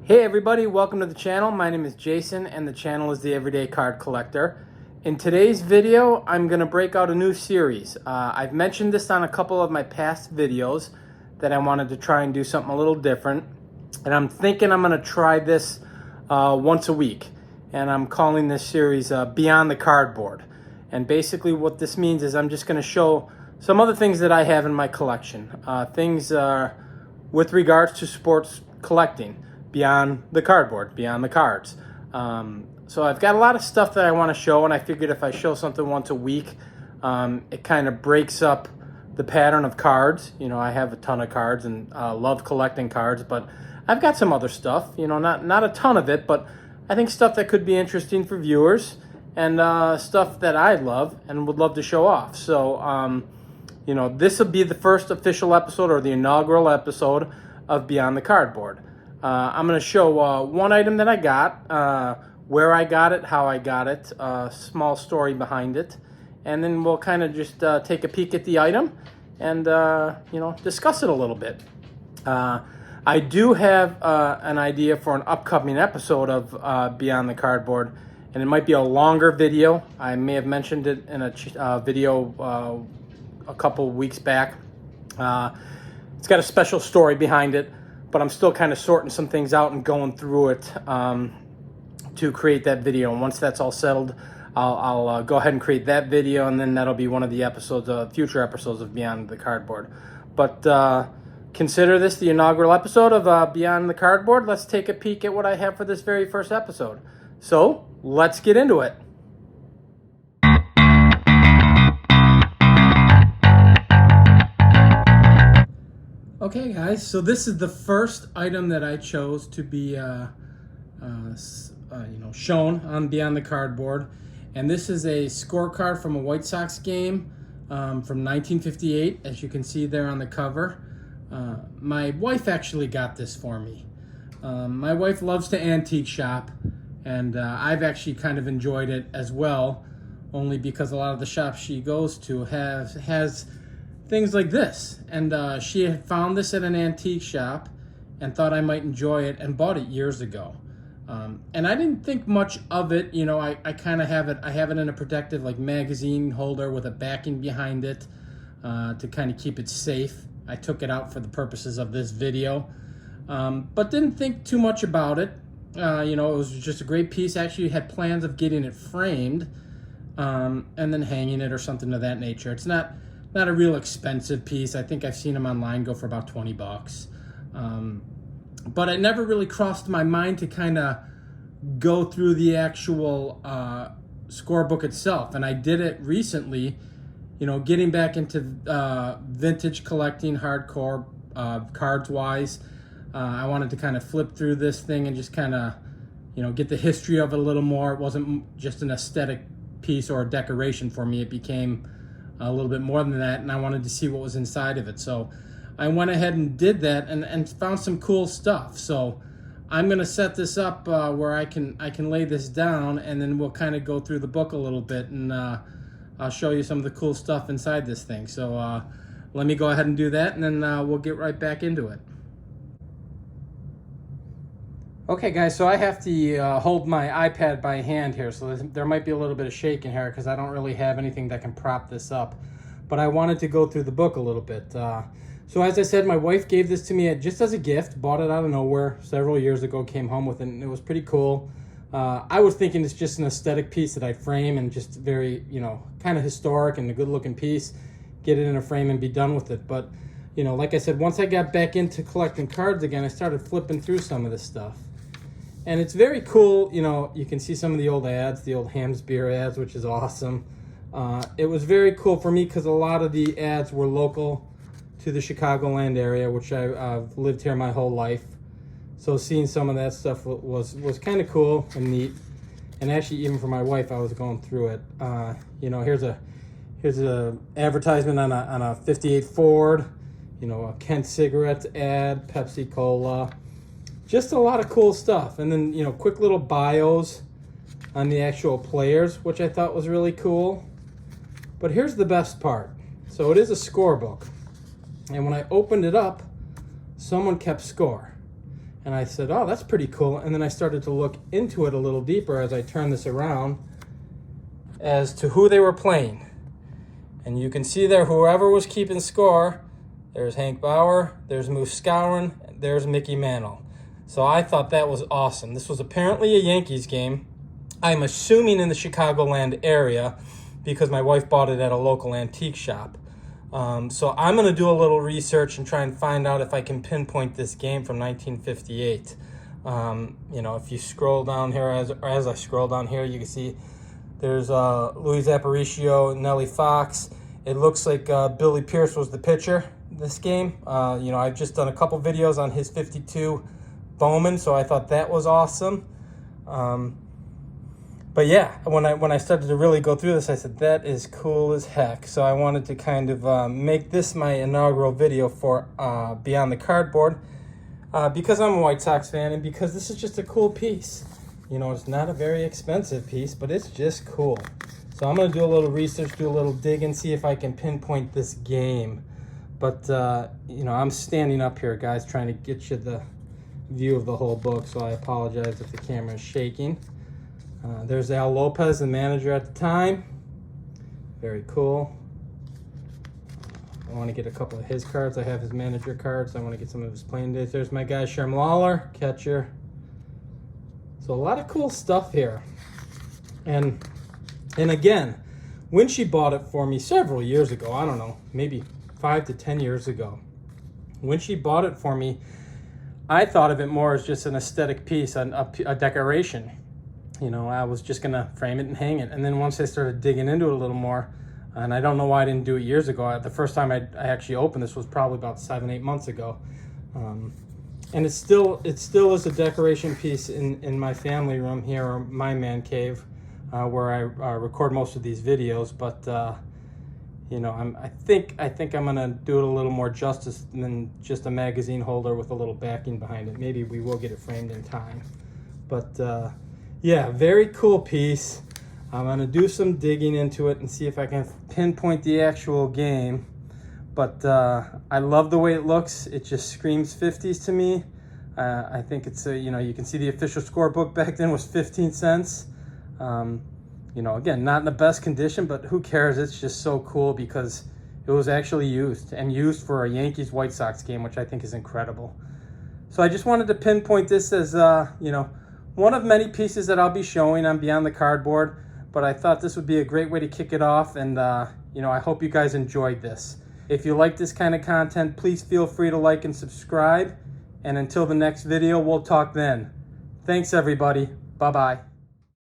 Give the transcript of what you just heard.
Hey everybody, welcome to the channel. My name is Jason and the channel is The Everyday Card Collector. In today's video, I'm going to break out a new series. I've mentioned this on a couple of my past videos that I wanted to try and do something a little different. And I'm thinking I'm going to try this once a week. And I'm calling this series Beyond the Cardboard. And basically what this means is I'm just going to show some other things that I have in my collection. Things with regards to sports collecting. Beyond the cardboard, beyond the cards. So I've got a lot of stuff that I want to show, and I figured if I show something once a week, it kind of breaks up the pattern of cards. You know, I have a ton of cards and love collecting cards, but I've got some other stuff, you know, not a ton of it, but I think stuff that could be interesting for viewers and stuff that I love and would love to show off. So, you know, this will be the first official episode or the inaugural episode of Beyond the Cardboard. I'm going to show one item that I got, where I got it, how I got it, a small story behind it, and then we'll kind of just take a peek at the item and, you know, discuss it a little bit. I do have an idea for an upcoming episode of Beyond the Cardboard, and it might be a longer video. I may have mentioned it in a video a couple weeks back. It's got a special story behind it, but I'm still kind of sorting some things out and going through it to create that video. And once that's all settled, I'll go ahead and create that video, and then that'll be one of the episodes, future episodes of Beyond the Cardboard. But consider this the inaugural episode of Beyond the Cardboard. Let's take a peek at what I have for this very first episode. So let's get into it. Okay guys, so this is the first item that I chose to be shown on Beyond the Cardboard, and this is a scorecard from a White Sox game from 1958, as you can see there on the cover. My wife actually got this for me. My wife loves to antique shop, and I've actually kind of enjoyed it as well, only because a lot of the shops she goes to has things like this, and she had found this at an antique shop and thought I might enjoy it and bought it years ago. And I didn't think much of it, you know. I kind of have it, I have it in a protective like magazine holder with a backing behind it to kind of keep it safe. I took it out for the purposes of this video, but didn't think too much about it. You know, it was just a great piece. Actually had plans of getting it framed and then hanging it or something of that nature. It's not a real expensive piece. I think I've seen them online go for about 20 bucks. But it never really crossed my mind to kind of go through the actual scorebook itself. And I did it recently, you know, getting back into vintage collecting, hardcore, cards-wise. I wanted to kind of flip through this thing and just kind of, you know, get the history of it a little more. It wasn't just an aesthetic piece or a decoration for me. It became a little bit more than that, and I wanted to see what was inside of it. So I went ahead and did that and found some cool stuff. So I'm going to set this up where I can lay this down, and then we'll kind of go through the book a little bit, and I'll show you some of the cool stuff inside this thing. So let me go ahead and do that, and then we'll get right back into it. Okay guys, so I have to hold my iPad by hand here, so there might be a little bit of shaking here because I don't really have anything that can prop this up. But I wanted to go through the book a little bit. So as I said, my wife gave this to me just as a gift, bought it out of nowhere several years ago, came home with it, and it was pretty cool. I was thinking it's just an aesthetic piece that I'd frame and just very, you know, kind of historic and a good looking piece, get it in a frame and be done with it. But, you know, like I said, once I got back into collecting cards again, I started flipping through some of this stuff. And it's very cool, you know, you can see some of the old ads, the old Ham's Beer ads, which is awesome. It was very cool for me because a lot of the ads were local to the Chicagoland area, which I've lived here my whole life. So seeing some of that stuff was kind of cool and neat. And actually, even for my wife, I was going through it. You know, here's a advertisement on a 58 Ford, you know, a Kent cigarette ad, Pepsi Cola. Just a lot of cool stuff. And then, you know, quick little bios on the actual players, which I thought was really cool. But here's the best part. So it is a scorebook. And when I opened it up, someone kept score. And I said, oh, that's pretty cool. And then I started to look into it a little deeper as I turned this around as to who they were playing. And you can see there, whoever was keeping score, there's Hank Bauer, there's Moose Skowron, there's Mickey Mantle. So I thought that was awesome. This was apparently a Yankees game. I'm assuming in the Chicagoland area because my wife bought it at a local antique shop. So I'm going to do a little research and try and find out if I can pinpoint this game from 1958. If you scroll down here, as I scroll down here, you can see there's Louis Aparicio, Nellie Fox. It looks like Billy Pierce was the pitcher this game. I've just done a couple videos on his 52 Bowman, so I thought that was awesome. But yeah, when I started to really go through this, I said, that is cool as heck. So I wanted to kind of make this my inaugural video for Beyond the Cardboard because I'm a White Sox fan and because this is just a cool piece. It's not a very expensive piece, but it's just cool. So I'm going to do a little research, do a little digging, see if I can pinpoint this game. But, I'm standing up here, guys, trying to get you the view of the whole book, so I apologize if the camera is shaking. There's Al Lopez, the manager at the time. Very cool. I want to get a couple of his cards. I have his manager cards. I want to get some of his playing dates. There's my guy, Sherm Lawler, catcher. So a lot of cool stuff here. And again, when she bought it for me several years ago, I don't know, maybe 5 to 10 years ago, when she bought it for me, I thought of it more as just an aesthetic piece, a decoration. I was just going to frame it and hang it. And then once I started digging into it a little more, and I don't know why I didn't do it years ago. The first time I actually opened this was probably about 7-8 months ago. And it still is a decoration piece in my family room here, or my man cave, where I record most of these videos. But I think I'm gonna do it a little more justice than just a magazine holder with a little backing behind it. Maybe we will get it framed in time. But yeah, very cool piece. I'm gonna do some digging into it and see if I can pinpoint the actual game. But I love the way it looks. It just screams 50s to me. I think it's you can see the official scorebook back then was 15 cents. Again, not in the best condition, but who cares? It's just so cool because it was actually used for a Yankees White Sox game, which I think is incredible. So I just wanted to pinpoint this as one of many pieces that I'll be showing on Beyond the Cardboard. But I thought this would be a great way to kick it off, and I hope you guys enjoyed this. If you like this kind of content, please feel free to like and subscribe. And until the next video, we'll talk then. Thanks, everybody. Bye-bye.